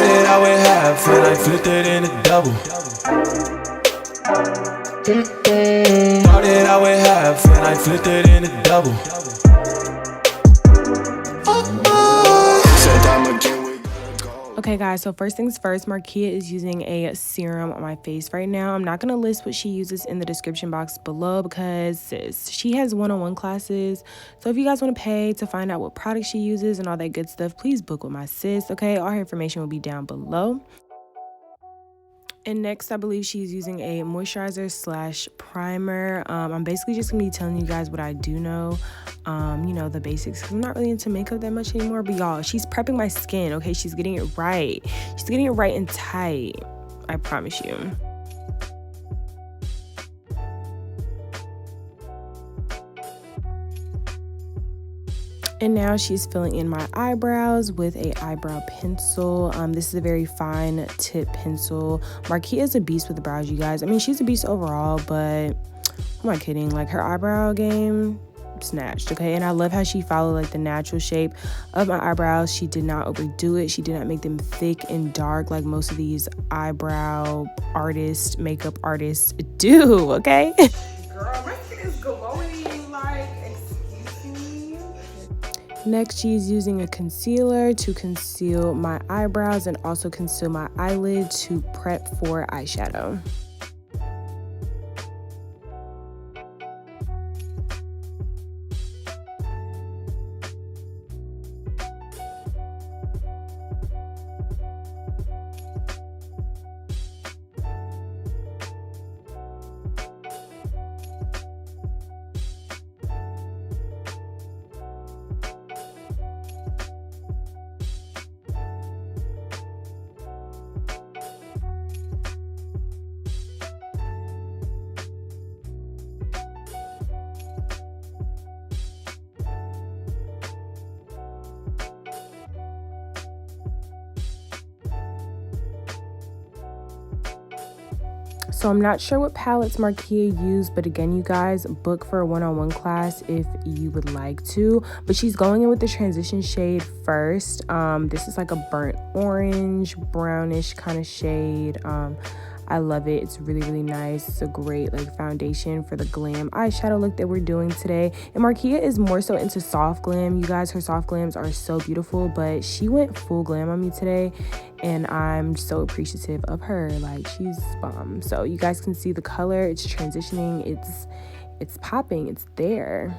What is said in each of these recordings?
Started out with half and I flipped it into double. Started out with half and I flipped it into double. Okay guys, so first things first, Markia is using a serum on my face right now. I'm not going to list what she uses in the description box below because sis, she has one-on-one classes. So if you guys want to pay to find out what product she uses and all that good stuff, please book with my sis, okay? All her information will be down below. And next, I believe she's using a moisturizer slash primer. I'm basically just gonna be telling you guys what I do know, you know, the basics, because I'm not really into makeup that much anymore. But y'all, she's prepping my skin, okay? She's getting it right. She's getting it right and tight, I promise you. And now she's filling in my eyebrows with a eyebrow pencil. This is a very fine tip pencil. Markia is a beast with the brows, you guys. I mean, she's a beast overall, but I'm not kidding. Like, her eyebrow game, snatched, okay? And I love how she followed like the natural shape of my eyebrows. She did not overdo it. She did not make them thick and dark like most of these eyebrow artists, makeup artists do, okay? Girl, my skin is glowing, like, excuse me. Next, she's using a concealer to conceal my eyebrows and also conceal my eyelid to prep for eyeshadow. So I'm not sure what palettes Markia used, but again, you guys, book for a one-on-one class if you would like to. But she's going in with the transition shade first. This is like a burnt orange, brownish kind of shade. I love it. It's really, really nice. It's a great like foundation for the glam eyeshadow look that we're doing today. And Markia is more so into soft glam. You guys, her soft glams are so beautiful, but she went full glam on me today. And I'm so appreciative of her. Like, she's bomb. So you guys can see the color. It's transitioning. It's popping. It's there.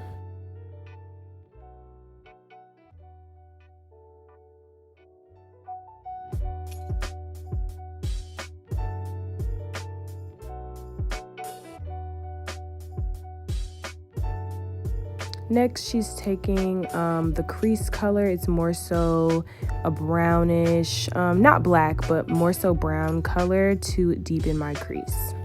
Next, she's taking the crease color. It's more so a brownish, not black, but more so brown color to deepen my crease.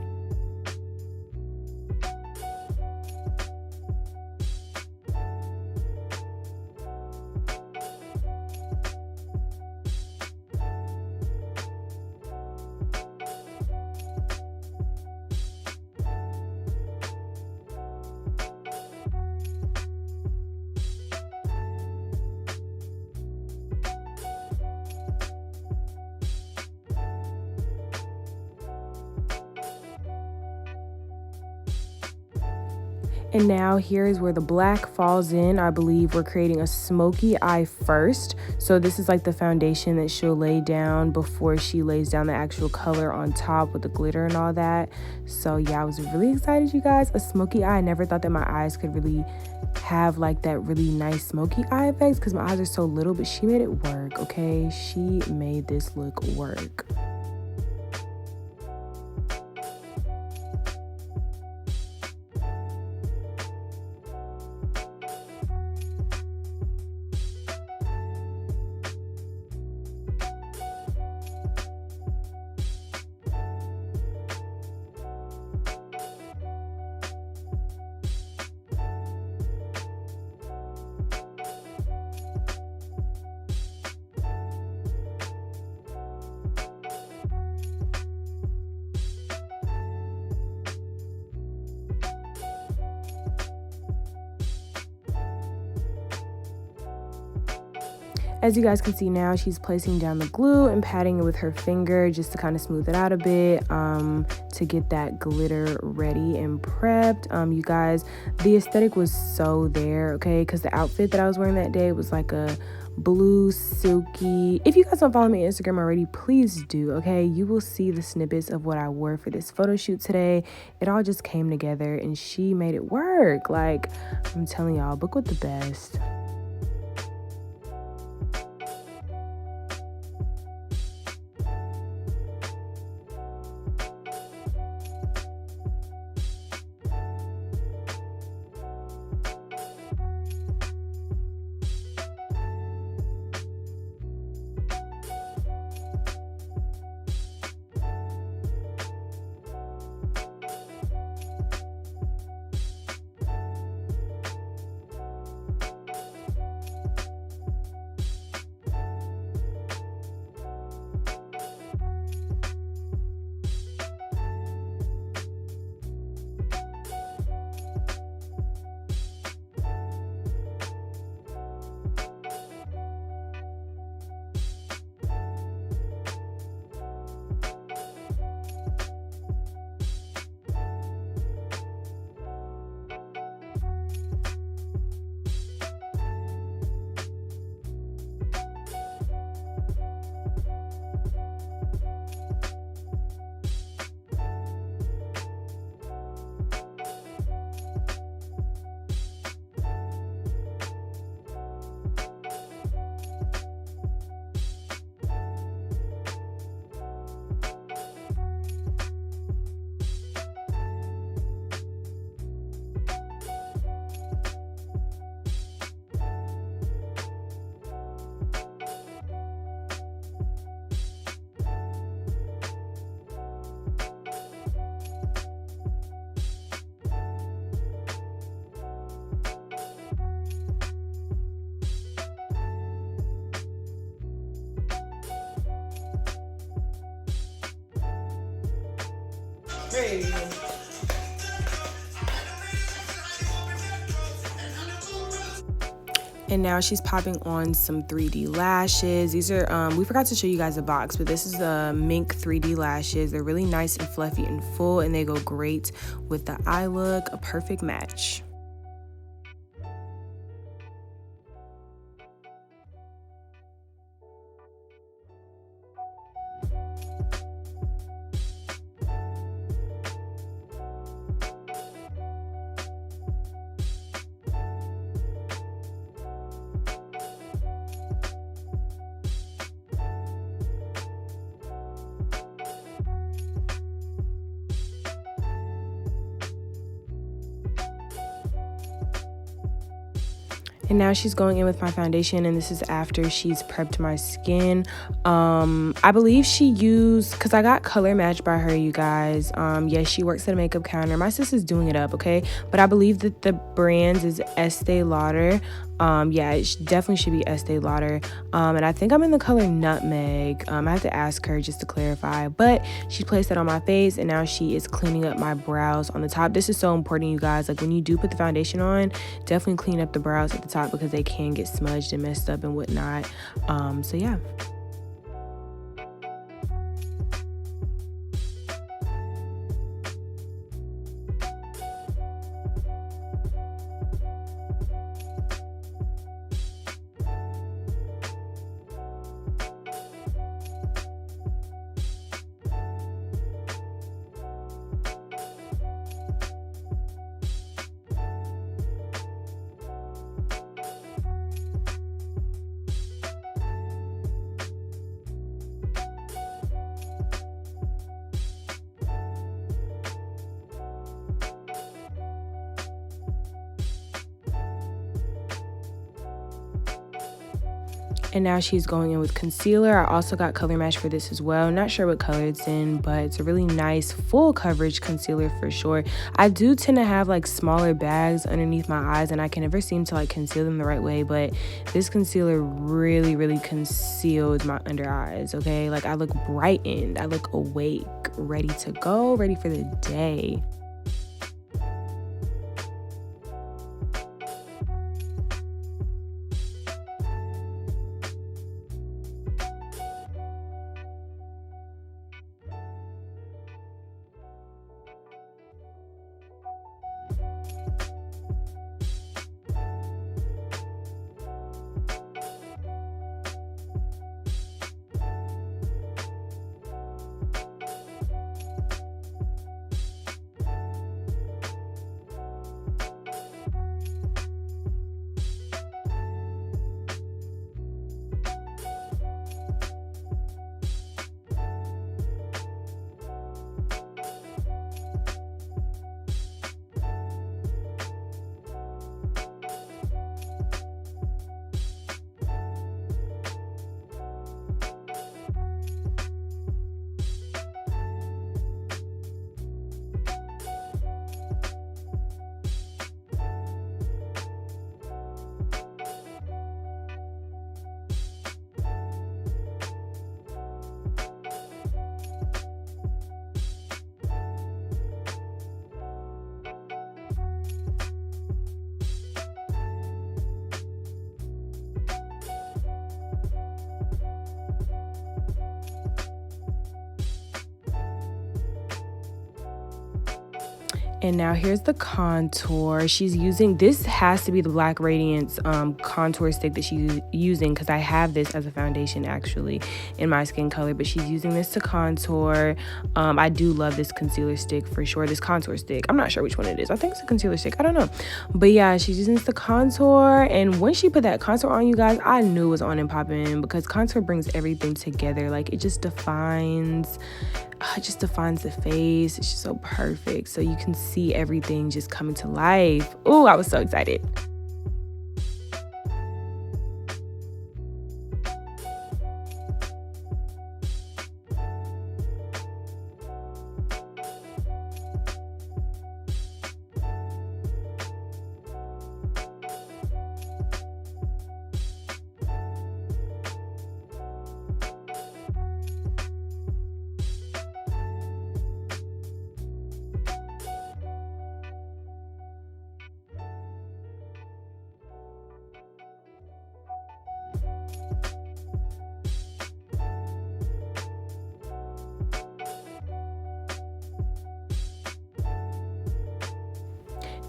And now here's where the black falls in. I believe we're creating a smoky eye first. So this is like the foundation that she'll lay down before she lays down the actual color on top with the glitter and all that. So yeah, I was really excited, you guys. A smoky eye. I never thought that my eyes could really have like that really nice smoky eye effects because my eyes are so little, but she made it work, okay? She made this look work. As you guys can see now, she's placing down the glue and patting it with her finger just to kind of smooth it out a bit, to get that glitter ready and prepped. You guys, the aesthetic was so there, okay? Because the outfit that I was wearing that day was like a blue silky. If you guys don't follow me on Instagram already, please do, okay? You will see the snippets of what I wore for this photo shoot today. It all just came together and she made it work. Like, I'm telling y'all, book with the best. Hey. And now she's popping on some 3D lashes. These are, we forgot to show you guys a box, but this is the Mink 3D lashes. They're really nice and fluffy and full, and they go great with the eye look, a perfect match. And now she's going in with my foundation, and this is after she's prepped my skin. I believe she used, because I got color matched by her, you guys. Yes, she works at a makeup counter. My sister's doing it up, okay? But I believe that the brand is Estee Lauder. Yeah, it definitely should be Estee Lauder. And I think I'm in the color Nutmeg. I have to ask her just to clarify. But she placed that on my face, and now she is cleaning up my brows on the top. This is so important, you guys. Like, when you do put the foundation on, definitely clean up the brows at the top because they can get smudged and messed up and whatnot. So yeah. And now she's going in with concealer. I also got color match for this as well. Not sure what color it's in, but it's a really nice full coverage concealer for sure. I do tend to have like smaller bags underneath my eyes, and I can never seem to like conceal them the right way, but this concealer really concealed my under eyes, okay? Like, I look brightened, I look awake, ready to go, ready for the day. And now here's the contour. She's using, this has to be the Black Radiance contour stick that she's using, because I have this as a foundation actually in my skin color, but she's using this to contour. I do love this concealer stick for sure, this contour stick. I'm not sure which one it is. I think it's a concealer stick. I don't know. But yeah, she's using this to contour. And when she put that contour on, you guys, I knew it was on and popping, because contour brings everything together. Like it just defines the face. It's just so perfect. So you can see everything just coming to life. Oh, I was so excited.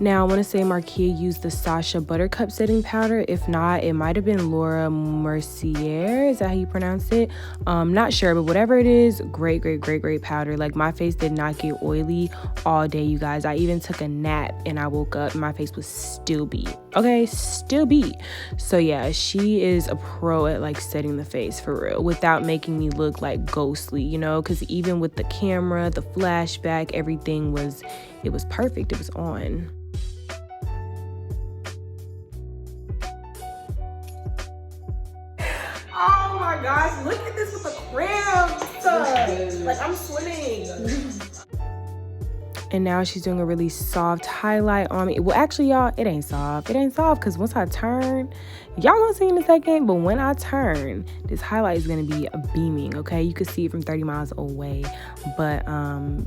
Now, I want to say Markia used the Sasha Buttercup setting powder. If not, it might have been Laura Mercier. Is that how you pronounce it? Not sure, but whatever it is, great powder. Like, my face did not get oily all day, you guys. I even took a nap and I woke up and my face was still beat. Okay, still beat. So yeah, she is a pro at like setting the face for real without making me look like ghostly, you know, because even with the camera, the flashback, everything was, it was perfect. It was on. Oh my gosh, look at this with the cramps. Like I'm swimming. And now she's doing a really soft highlight on me. Well, actually, y'all, it ain't soft. It ain't soft because once I turn, y'all gonna see in a second, but when I turn, this highlight is gonna be beaming, okay? You could see it from 30 miles away. But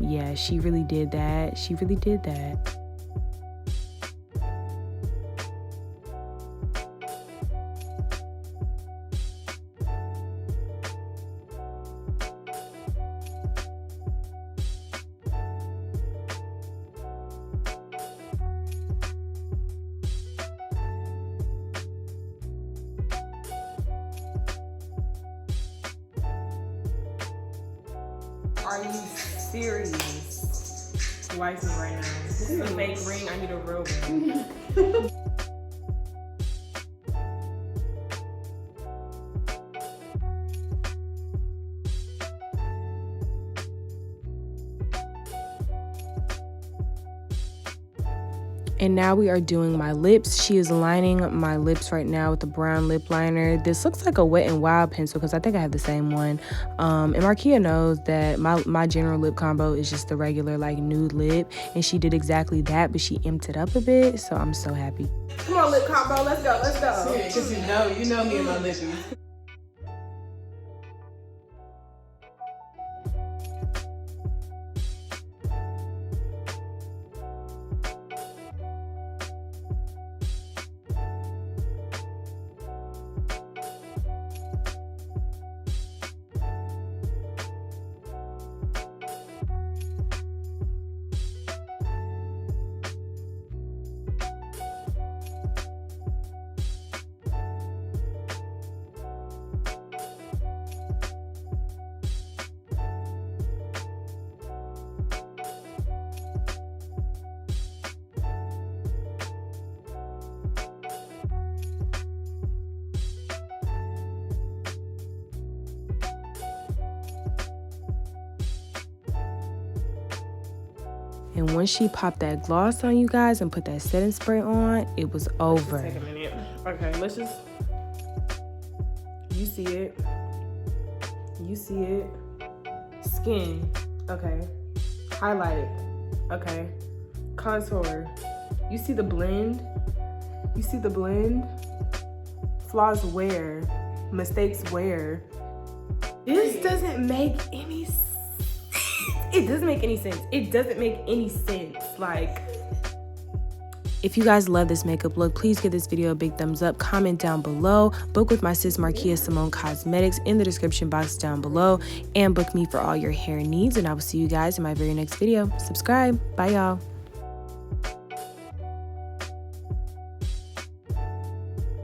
yeah, she really did that. She really did that. Are you serious? Wifey right now. This is a fake ring. I need a real ring. And now we are doing my lips. She is lining my lips right now with the brown lip liner. This looks like a Wet n Wild pencil because I think I have the same one. And Markia knows that my general lip combo is just the regular like nude lip. And she did exactly that, but she amped it up a bit. So I'm so happy. Come on, lip combo. Let's go. Let's go. Because you know me and my lippies. And once she popped that gloss on, you guys, and put that setting spray on, it was over. Take a minute. Okay, let's just. You see it. You see it. Skin. Okay. Highlight. Okay. Contour. You see the blend? You see the blend? Flaws where? Mistakes where? This doesn't make any sense. It doesn't make any sense. It doesn't make any sense. Like, if you guys love this makeup look, please give this video a big thumbs up. Comment down below. Book with my sis Markia Simone Cosmetics in the description box down below. And book me for all your hair needs. And I will see you guys in my very next video. Subscribe. Bye, y'all.